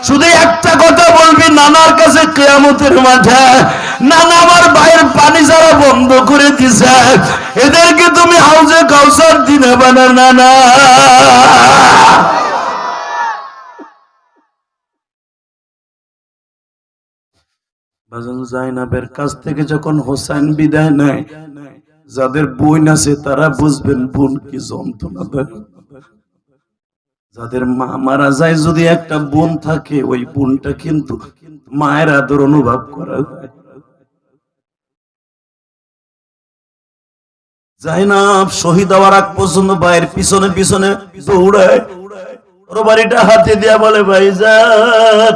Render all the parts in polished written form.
শুধু একটা কথা বলবি নানার কাছে কিয়ামতের মাঠে, নানা আমার ভাইয়ের পানি যারা বন্ধ করে দিছে এদেরকে তুমি হাউজে কাউসার দিনে বানা নানা। বাজান জাইনাবের কাছ থেকে যখন হোসেন বিদায় নেয়, যাদের বোন আছে তারা বুঝবেন বোন কি যন্ত্রণা দেয়। যাদের মা মারা যায় যদি একটা বোন থাকে ওই বোনটা কিন্তু মায়ের আদর অনুভব করা যায়। জাইনাব শহীদ হওয়ার আগ পর্যন্ত ভাইয়ের পিছনে পিছনে দৌড়ায়, ওর বাড়িটা হাতে দিয়া বলে ভাইজান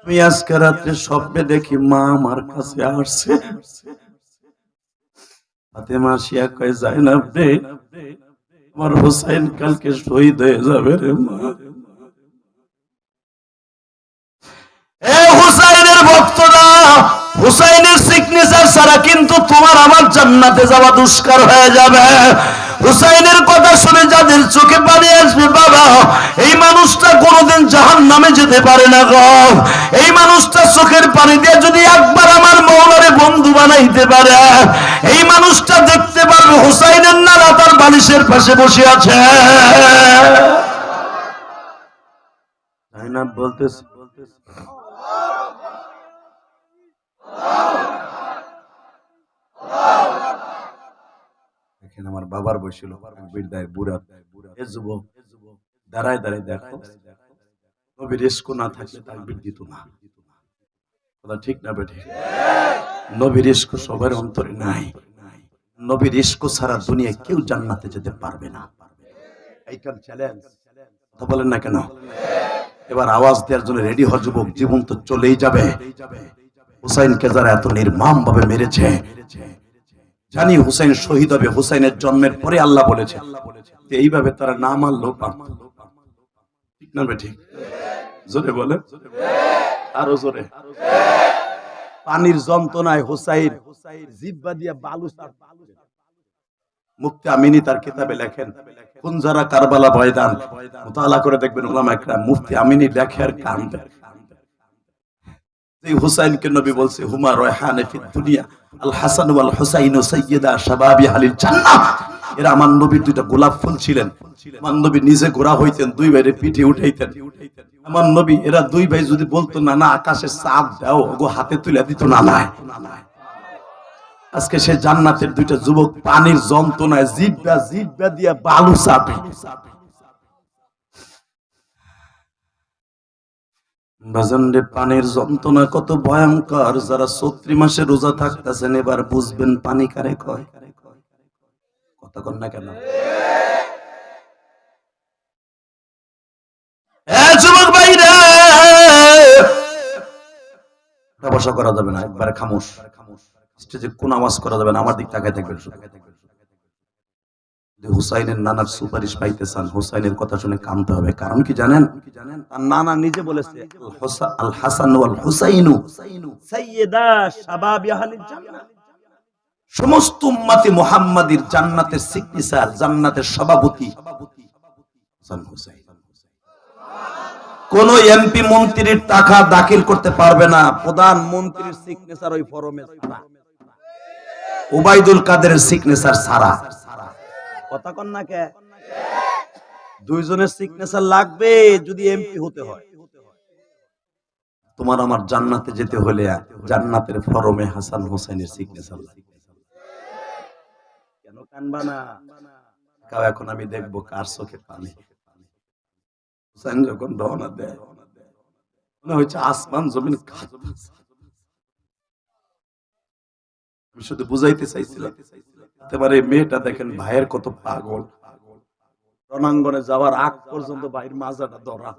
আমি আজকে রাত্রে স্বপ্নে দেখি মা আমার কাছে আসছে। ফাতেমা আসিয়া কয় জাইনাব রে আমার হোসেন কালকে শহীদ হয়ে যাবে রে মা। এ হুসাইনের ভক্তরা, হুসাইনের সিগনেচার ছাড়া কিন্তু তোমার আমার জান্নাতে যাওয়া দুষ্কার হয়ে যাবে। হুসাইনের কথা শুনে যাদের চোখে পানি আসবে বাবা, এই মানুষটা কোনোদিন জাহান্নামে যেতে পারে না গো। এই মানুষটা চোখের পানি দিয়ে যদি একবার আমার মওলারে বন্ধু বানাইতে পারে, এই মানুষটা দেখতে পারবে হুসাইনের নানা তার বালিশের পাশে বসে আছে। জাইনাব বলতেছে দেখেন আমার বাবার বয়সী লোক বুড়া যুবক দাঁড়ায় দাঁড়ায় দেখো নবীর ইশক না থাকলে তাকবীর দিত না। কথা ঠিক না বেঠিক? নবীর ইশক সবার অন্তরে নাই। নবীর ইশক ছাড়া দুনিয়ায় কেউ জান্নাতে যেতে পারবে না। এইটার চ্যালেঞ্জ, কথা বলেন না কেন? এবার আওয়াজ দেওয়ার জন্য রেডি হ যুবক, জীবন তো চলেই যাবে। হুসাইনকে যারা এত নির্মম ভাবে মেরেছে, জানি হুসাইন শহীদ হবে। হুসাইনের জন্মের পরে আল্লাহ বলেছে এইভাবে তারা না মানলেও পারত। ঠিক না বেঠিক? জোরে বলে, আরো জোরে। পানির যন্ত্রণায় হুসাইন জিহ্বা দিয়ে বালু মুফতি আমিনী তার কিতাবে লেখেন কুনজারা কারবালা বয়দান, মুতালা করে দেখবেন উলামা ইকরাম মুফতি আমিনী লেখে আর কান্দে। এই হুসাইনকে নবী বলছে হুমা রায়হানে ফিদ দুনিয়া আল হাসান ওয়াল হুসাইন সাইয়্যিদা শাবাবি আহলিল জান্নাহ। এরা আমার নবীর দুইটা গোলাপ ফুল ছিলেন। আমার নবী নিজে ঘোড়া হইতেন, দুই ভাইরে পিঠে উঠাইতেন। আমার নবী এরা দুই ভাই যদি বলতো না না আকাশে চাঁদ দাও, ওগো হাতে তুলে দিত না নাই। আজকে সে জান্নাতের দুইটা যুবক পানির যন্ত্রণায় জিহ্বা জিহ্বা দিয়া বালু চাপে। বাজানরে পানির যন্ত্রণা কত ভয়ঙ্কর। যারা ৩৪ মাসে রোজা থাকতেছেন এবার বুঝবেন পানি কারে কয়। কথা কন না কেন? যুবক ভাইরা বসা করা যাবে না, একবারে খামোশ। স্টেজে কোন আওয়াজ করা যাবে না, আমার দিক তাকায় থাকবেন। হুসাইনের নানার সুপারিশ পাইতে চান, হুসাইনের কথা শুনে কাঁদতে হবে। কারণ কি জানেন? তার নানা নিজে বলেছে আল হাসান ওয়াল হুসাইনু সাইয়্যিদা শাবাবি আহলিল জান্নাহ। সমস্ত উম্মতে মুহাম্মাদির জান্নাতের সিগনেচার, জান্নাতের সভাপতি হাসান হুসাইন। কোন এমপি মন্ত্রীর টাকা দাখিল করতে পারবে না প্রধানমন্ত্রীর সিগনেচার ওই ফরমে ছাড়া, ওবাইদুল কাদেরের সিগনেচার ছাড়া। কথা কন না কে? দুইজনের সিগনেচার লাগবে যদি এমপি হতে হয়। তোমার আমার জান্নাতে যেতে হলে জান্নাতের ফরমে হাসান হোসেনের সিগনেচার লাগবে। কেন কানবা না? এখন আমি দেখবো কার চোখে পানি। হুসাইন যখন রওনা দেয় মনে হচ্ছে আসমান জমিন কাঁপতেছে। আমি শুধু বুঝাইতে চাইছিলাম একেবারে মেয়েটা দেখেন ভাইয়ের কত পাগল। রণাঙ্গনে যাওয়ার আগ পর্যন্ত ভাইয়ের মাজাটা ধরা।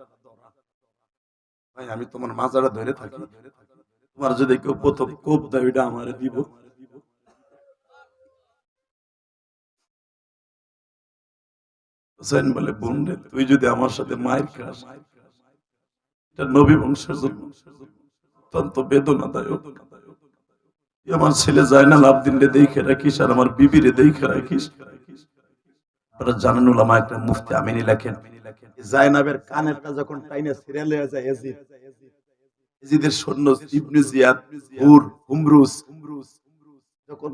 ভাই আমি তোমার মাজাটা ধরে থাকি, তোমার যদি কেউ প্রথম কোপ দেয় ওইটা আমারে দিব। হুসাইন বলে বোন রে তুই যদি আমার সাথে মায়ের খাস এটা নবী বংশের জন্য অত্যন্ত বেদনাদায়ক। আমার ছেলে জায়নাল আবদিন রে দেখে রাখিস আর আমার বিবি রে দেখে রাখিস। আপনারা জানেন উলামা একরাম মুফতি আমিনী লেখেন জায়নাবের কানেরটা যখন টাইনে ছিঁড়ে লয়ে যায় এজিদ, এজিদের সৈন্য ইবনে জিয়াদ, হুর, হুমরুস যখন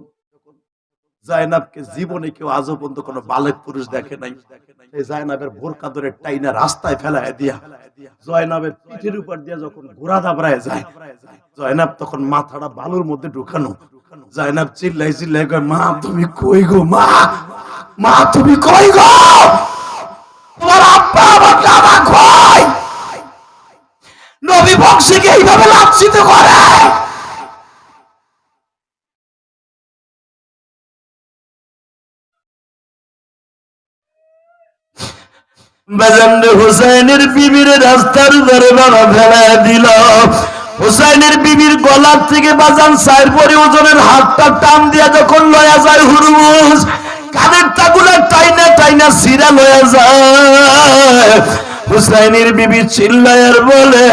জায়নাবকে জীবনে কেউ আজও পর্যন্ত কোন বালক পুরুষ দেখে নাই, সেই জায়নাবের বোরকা ধরে টাইনা রাস্তায় ফেলায় দিয়া জয়নাবের পিঠের উপর দিয়ে যখন ঘোড়া দাবড়ায় যায়, জয়নাব তখন মাথাটা বালুর মধ্যে ঢুকানো। জয়নাব চিল্লাই চিল্লাই কয়, মা তুমি কই গো, মা মা তুমি কই গো, তোমার আব্বা আমাকে আমার কই, নবী বংশীকে এইভাবে লাঞ্ছিত করে। বাজান হুসাইনের বিবির রাস্তার ধারে বাবা ফেলায় দিল। হুসাইনের বিবির গলার থেকে বাজান 4 পরি ওজনের হাতটা টান দিয়া যখন লয়া যায় হুরমুজ, কানের টাগুলা টাইনা টাইনা সিরা লয়া যায়। হুসাইনের বিবি চিল্লায় আর বলে,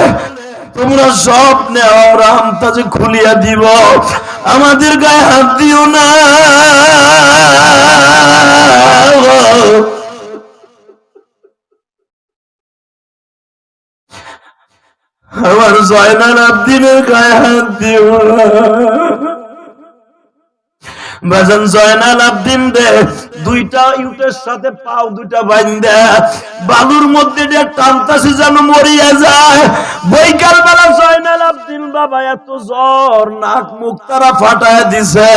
তোমরা সব নেও, রামটা যে খুলিয়া দিব, আমাদের গায়ে হাত দিও না। আমার জয়নাল আব্দিনের গায়ে হাত দিও না। বাজান জয়নাল আব্দিন দে দুইটা ইউটের সাথে পাও দুইটা বাইন্দা বালুর মধ্যে দিয়ে টানতাছে যেন মরিয়া যায়। বৈকাল বেলা জয়নাল আব্দিন বাবা এত জ্বর, নাক মুখ তারা ফাটায় দিছে।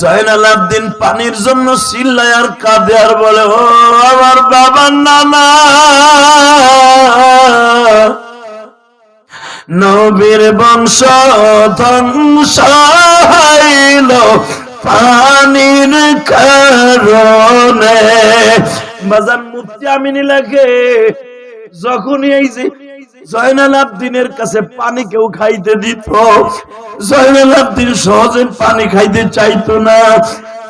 জয়নাল আব্দিন পানির জন্য চিল্লায় আর কাঁদে আর বলে, ও আমার বাবার নানা, নবীর বংশ ধ্বংস হইল পানির কারণে। বাজান মুফতি আমিনী লাগে, যখনই এই যে জয়নাল আব্দিনের কাছে পানি কেউ খাইতে দিত, জয়নাল আব্দিন সহজে পানি খাইতে চাইতো না।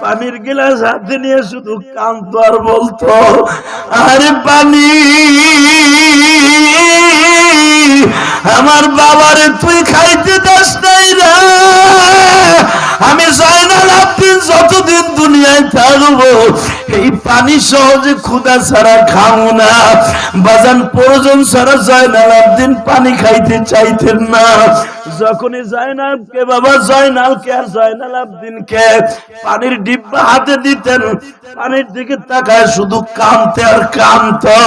পানির গিলাস হাতে নিয়ে শুধু কাঁদতো আর বলতো, আরে পানি, আমার বাবারে তুই খাইতে দাস নাই রে, আমি জয়নাল আব্দিন যতদিন দুনিয়ায় থাকবো এই পানি সহজে ক্ষুধা ছাড়া খাবো না। বাজান প্রয়োজন ছাড়া জয়নাল আব্দিন পানি খাইতে চাইতেন না। যখনই জয়নালকে বাবা জয়নালকে আর জয়নাল আব্দিনকে পানির ডিব্বা হাতে দিতেন, পানির দিকে তাকায় শুধু কাঁদতে আর কাঁদতো।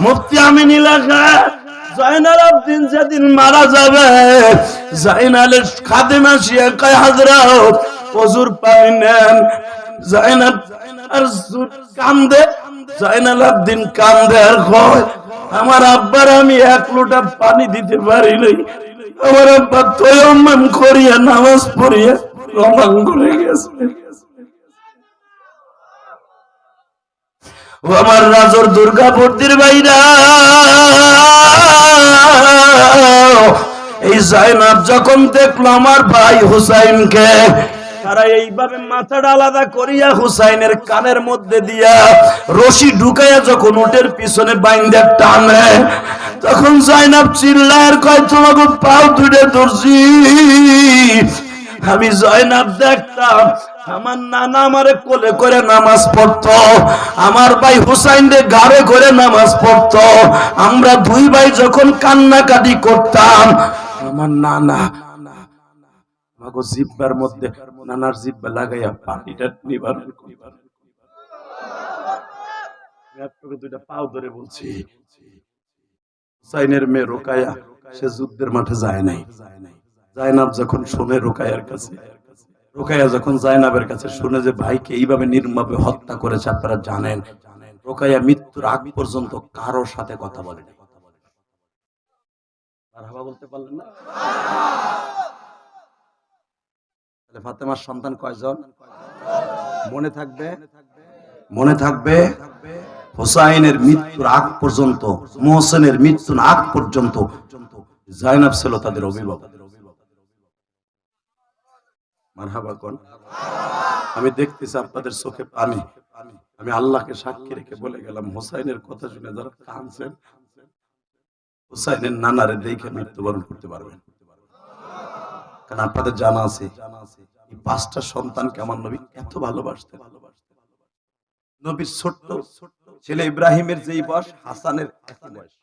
মুফতি আমিনী লেখা, জয়নাল আব্দিন যেদিন মারা যাবে, জয়নালের খাদেম আসিয়া কয়, হযরত ওযুর পানি নেন। জয়নাল আর কান্দে, জয়নাল আব্দিন কান্দে আর কয়, আমার আব্বার আমি 1 লোটা পানি দিতে পারি নাই, আমার আব্বা তায়াম্মুম করিয়া নামাজ পড়িয়া রমান করে গেছে। ও আমার রাজর দুর্গাপুরীর বাইরা, এই জায়নাব যখন দেখলো আমার ভাই হুসাইনকে, তারা এইভাবে মাথাটা আলাদা করিয়া হুসাইনের কানের মধ্যে দিয়া রশি ঢুকাইয়া যখন উটের পিছনে বাইন্দা টানে, তখন জায়নাব চিল্লায় কয়, তোমাকে পাও দুইটা ধরছি। আমি জয়নাব দেখতাম আমার নানা আমারে কোলে করে নামাজ পড়তো, আমার ভাই হুসাইন রে ঘাড়ে করে নামাজ পড়তো, আমরা 2 ভাই যখন কান্নাকাটি করতাম, আমার নানা আমাকে জিহ্বার মধ্যে নানার জিহ্বা লাগাইয়া পানিটা নিবারণ করিবার। আমি দুইটা পাও ধরে বলছি, হুসাইনের মেয়ে রোকায়া সে যুদ্ধের মাঠে যায় নাই। জায়নাব যখন শুনে রোকায়ার কাছে, রোকায়া যখন জায়নাবের কাছে শুনে যে ভাইকে এইভাবে নির্মমভাবে হত্যা করেছে, আপনারা জানেন, রোকায়া মৃত্যুর আগ পর্যন্ত কারোর সাথে কথা বলেনি। মারহাবা বলতে পারলেন না? তাহলে ফাতেমার সন্তান কয়জন? মনে থাকবে, মনে থাকবে। হুসাইনের মৃত্যুর আগ পর্যন্ত, মোহসেনের মৃত্যুর আগ পর্যন্ত জায়নাব ছিল তাদের অভিভাবক। মারহাবা কোন? আমি দেখতেছি আপনাদের চোখে পানি। আমি আল্লাহকে সাক্ষী রেখে বলে গেলাম, হুসাইনের কথা শুনে যারা কাঁদছেন, হুসাইনের নানারে দেখে মৃত্যুবরণ করতে পারবেন। কারণ আপনাদের জানা আছে এই 5টা সন্তানকে আমার নবী এত ভালোবাসতেন। নবীর ছোট্ট ছেলে ইব্রাহিমের যেই বয়স হাসানের একই বয়স।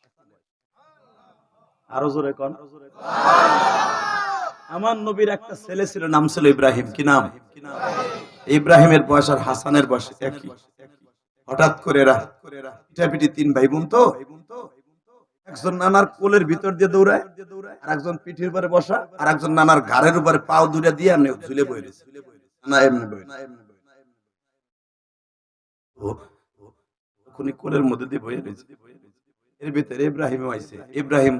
আরো জোরে কোন। আমার নবীর একটা ছেলে ছিল, নাম ছিল ইব্রাহিম। কি নাম? ইব্রাহিমের বয়স আর হাসানের বয়স একই। হঠাৎ করে পিটাপিটি তিন ভাই বোন তো, একজন নানার কোলের ভিতর দিয়ে দৌড়ায়, আর একজন পিঠের উপরে বসা, আর একজন নানার ঘাড়ের উপরে পাও দুইটা দিয়ে এমনি ঝুলে বয়ে রয়েছে। না এমনি বয়ে কোলের মধ্যে দিয়ে বয়ে রয়েছে। এর ভিতরে ইব্রাহিম আইছে। ইব্রাহিম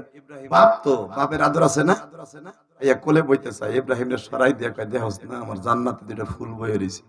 বাপ তো, বাপের আদর আছে না, কোলে বইতে চায়। ইব্রাহিম সরাই দিয়ে কয়, দেখছ না আমার জান্নাতে দুইটা ফুল বয়ে রয়েছে।